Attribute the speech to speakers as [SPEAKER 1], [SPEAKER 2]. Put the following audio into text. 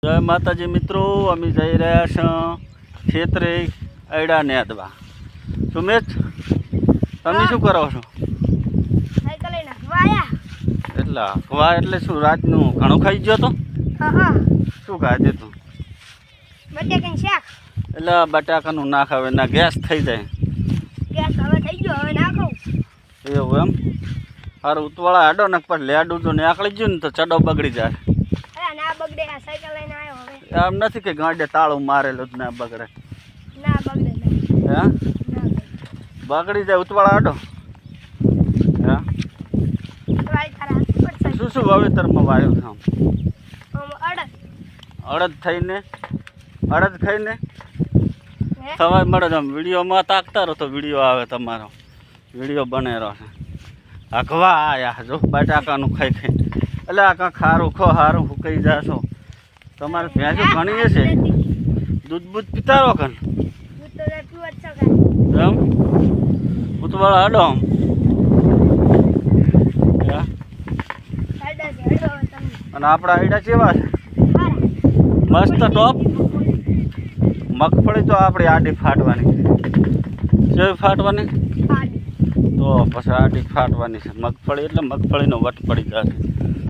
[SPEAKER 1] જય માતાજી મિત્રો, અમે જઈ રહ્યા છીએ ખેતરે આયડા નેદવા. સુમેશ, તમે શું કરો છો? એટલે હવા એટલે શું, રાતનું ઘણું ખાઈ ગયો તો? શું ખાધું તું?
[SPEAKER 2] બટાકાનું શાક.
[SPEAKER 1] એટલે બટાકાનું ના ખાવે, ના ગેસ થઈ જાય.
[SPEAKER 2] ગેસ હવે થઈ ગયો, હવે ના ખાઉં.
[SPEAKER 1] એવું એમ? સારું ઉતવાળા આડો ને પણ લેડું જો નીકળી ગયું ને તો ચડો બગડી જાય.
[SPEAKER 2] ના બગડે, આ સાયકલ લઈને આવ્યો હવે.
[SPEAKER 1] એમ નથી કે ગાંડે તાળું મારેલું જ ના બગડે.
[SPEAKER 2] ના બગડે નહીં.
[SPEAKER 1] હે
[SPEAKER 2] ના બગડે.
[SPEAKER 1] બગડી જાય ઉતવાળા આડો. હે
[SPEAKER 2] વાળી તારા હાથ પડશે.
[SPEAKER 1] શું શું વાવેતરમાં વાવ્યું છે આમ?
[SPEAKER 2] અડદ.
[SPEAKER 1] અડદ થઈને અડદ ખાઈને
[SPEAKER 2] હે?
[SPEAKER 1] સવાય મળે આમ વિડીયોમાં તાકતા રહો તો વિડીયો આવે તમારો, વિડીયો બનેલો છે. હકવા આયા જો બટાકાનું ખાઈ ખાઈ. એટલે આ કાંઈ ખારું ખો સારું ફૂકાઈ જાશો. તમારે ભેંસો ઘણી હશે, દૂધ બૂધ પીતા રહો કન
[SPEAKER 2] દૂધ તો પીવો જ છો કાંઈ.
[SPEAKER 1] એમ ઉતવાળા હડો આમ. હે?
[SPEAKER 2] અડદ છે, અડો તમે.
[SPEAKER 1] અને આપણા આઈડા કેવા છે?
[SPEAKER 2] હારા.
[SPEAKER 1] મસ્ત ટોપ. મગફળી તો આપણી આડી ફાટવાની. કેવી ફાટવાની?
[SPEAKER 2] પાડી.
[SPEAKER 1] તો પછી આડી ફાટવાની છે. મગફળી એટલે મગફળીનો વટ પડી જશે.